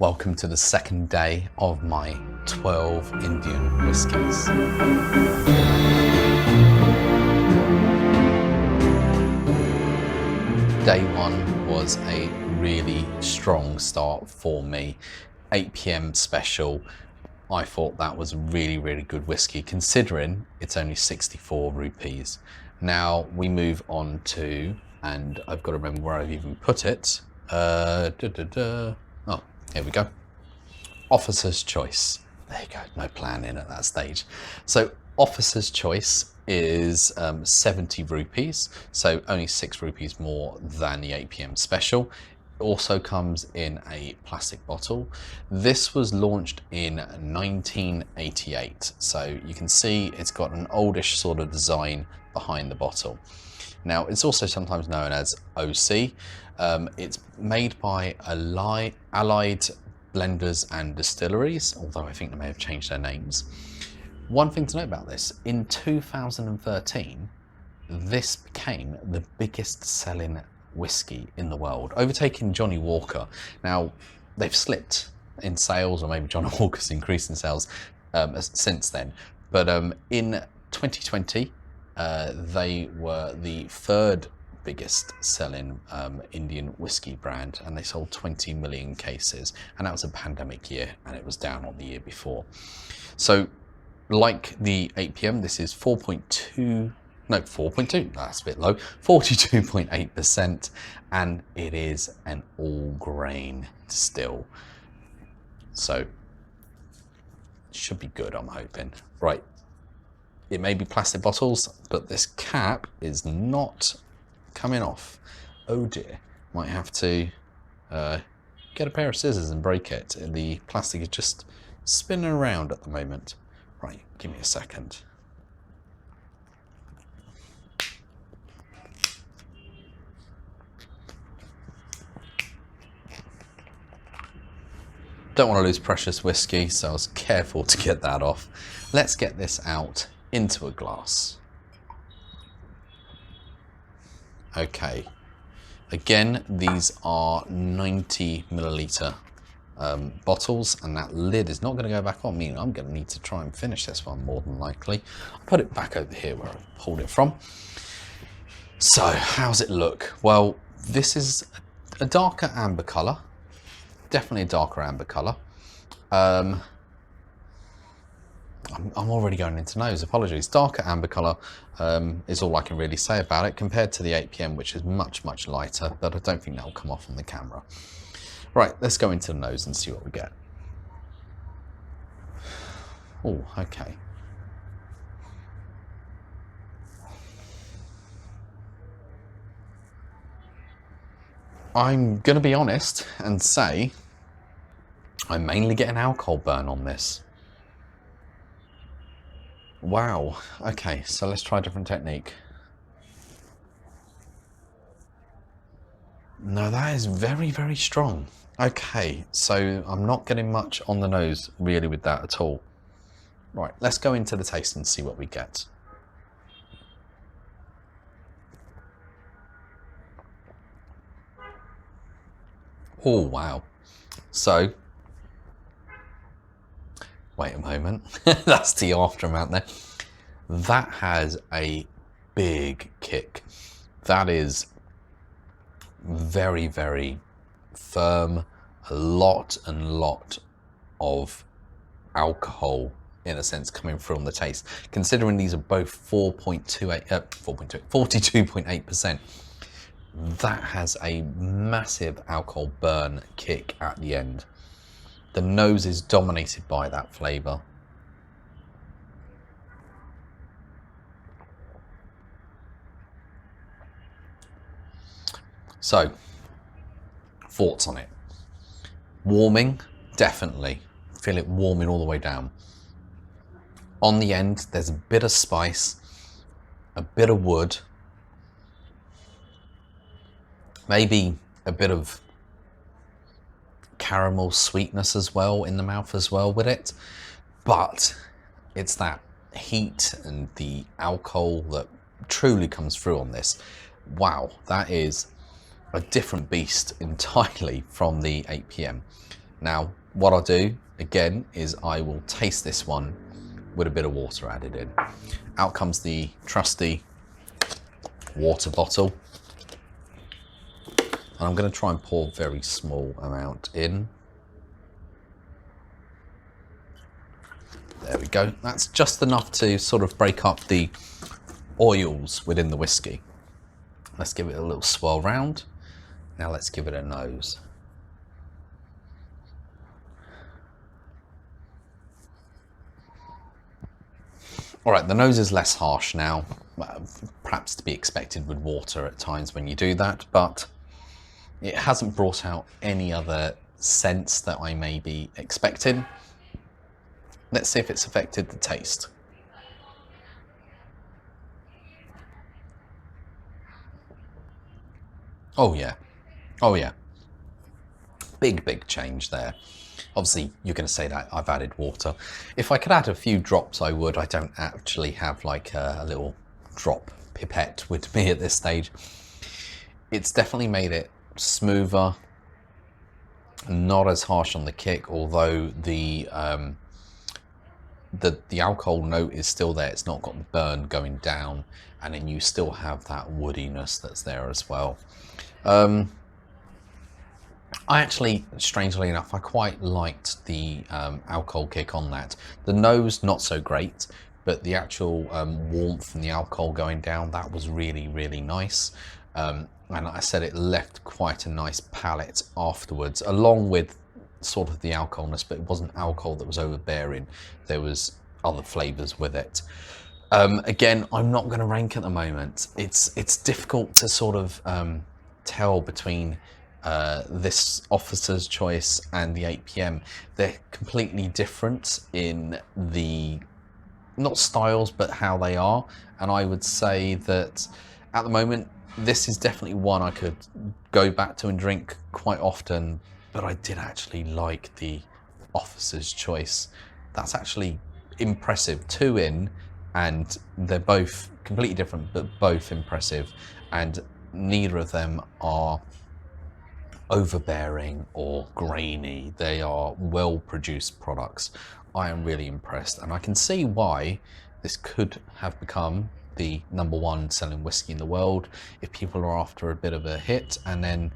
Welcome to the second day of my 12 Indian whiskies. Day one was a really strong start for me. 8 p.m. special. I thought that was a really good whiskey considering it's only 64 rupees. Now we move on to, and I've got to remember where I've even put it. Oh, here we go. Officer's Choice. There you go, no planning at that stage. So Officer's Choice is 70 rupees, so only 6 rupees more than the 8 p.m. special. It also comes in a plastic bottle. This was launched in 1988, so you can see it's got an oldish sort of design behind the bottle. Now it's also sometimes known as OC. It's made by Allied Blenders and Distilleries, although I think they may have changed their names. One thing to note about this, in 2013, this became the biggest selling whiskey in the world, overtaking Johnny Walker. Now, they've slipped in sales, or maybe Johnny Walker's increased in sales since then. But in 2020, they were the third biggest selling Indian whiskey brand, and they sold 20 million cases, and that was a pandemic year, and it was down on the year before. So like the 8 p.m, this is 4.2, that's a bit low, 42.8%, and it is an all grain still, so should be good, I'm hoping. Right, it may be plastic bottles, but this cap is not coming off. Oh dear, might have to get a pair of scissors and break it. The plastic is just spinning around at the moment. Right, give me a second. Don't want to lose precious whiskey, so I was careful to get that off. Let's get this out into a glass. Okay, again, these are 90 milliliter bottles, and that lid is not going to go back on, meaning I'm going to need to try and finish this one more than likely. I'll put it back over here where I pulled it from. So, how's it look? Well, this is a darker amber colour, definitely a darker amber colour. I'm already going into nose, apologies. Darker amber colour is all I can really say about it compared to the 8 p.m, which is much lighter, but I don't think that will come off on the camera. Right, let's go into the nose and see what we get. Oh, okay. I'm going to be honest and say I'm mainly getting alcohol burn on this. Wow, okay, so let's try a different technique. No, that is very strong. Okay, so I'm not getting much on the nose really with that at all. Right, let's go into the taste and see what we get. Oh, wow. So, wait a moment, that's the aftermath there. That has a big kick. That is very firm, a lot of alcohol in a sense coming through on the taste. Considering these are both 42.8%, that has a massive alcohol burn kick at the end. The nose is dominated by that flavour. So, thoughts on it? Warming, definitely. Feel it warming all the way down. On the end, there's a bit of spice, a bit of wood, maybe a bit of caramel sweetness as well in the mouth as well with it, but it's that heat and the alcohol that truly comes through on this. Wow, that is a different beast entirely from the 8 p.m. Now, what I'll do again is I will taste this one with a bit of water added in. Out comes the trusty water bottle. And I'm going to try and pour a very small amount in. There we go. That's just enough to sort of break up the oils within the whiskey. Let's give it a little swirl round. Now let's give it a nose. All right, the nose is less harsh now, perhaps to be expected with water at times when you do that, but it hasn't brought out any other scents that I may be expecting. Let's see if it's affected the taste. Oh yeah, oh yeah. Big change there. Obviously, you're going to say that I've added water. If I could add a few drops, I would. I don't actually have like a little drop pipette with me at this stage. It's definitely made it smoother, not as harsh on the kick, although the alcohol note is still there. It's not got the burn going down, and then you still have that woodiness that's there as well. I actually, strangely enough, I quite liked the alcohol kick on that. The nose, not so great, but the actual warmth from the alcohol going down, that was really nice. And I said it left quite a nice palate afterwards, along with sort of the alcoholness, but it wasn't alcohol that was overbearing. There was other flavors with it. Again, I'm not going to rank at the moment. It's difficult to sort of tell between this Officer's Choice and the 8 PM. They're completely different in the, not styles, but how they are. And I would say that at the moment, this is definitely one I could go back to and drink quite often, but I did actually like the Officer's Choice. That's actually impressive. 2 in, and they're both completely different, but both impressive. And neither of them are overbearing or grainy. They are well-produced products. I am really impressed, and I can see why this could have become the #1 selling whiskey in the world if people are after a bit of a hit. And then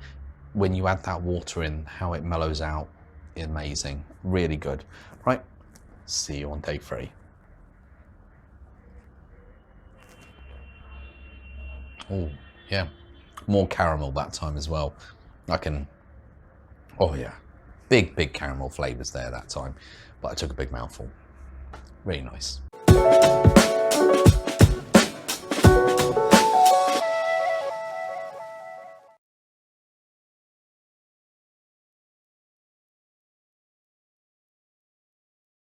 when you add that water in, how it mellows out, amazing, really good. Right, see you on day 3. Oh yeah, more caramel that time as well. Oh yeah, big caramel flavors there that time, but I took a big mouthful. Really nice.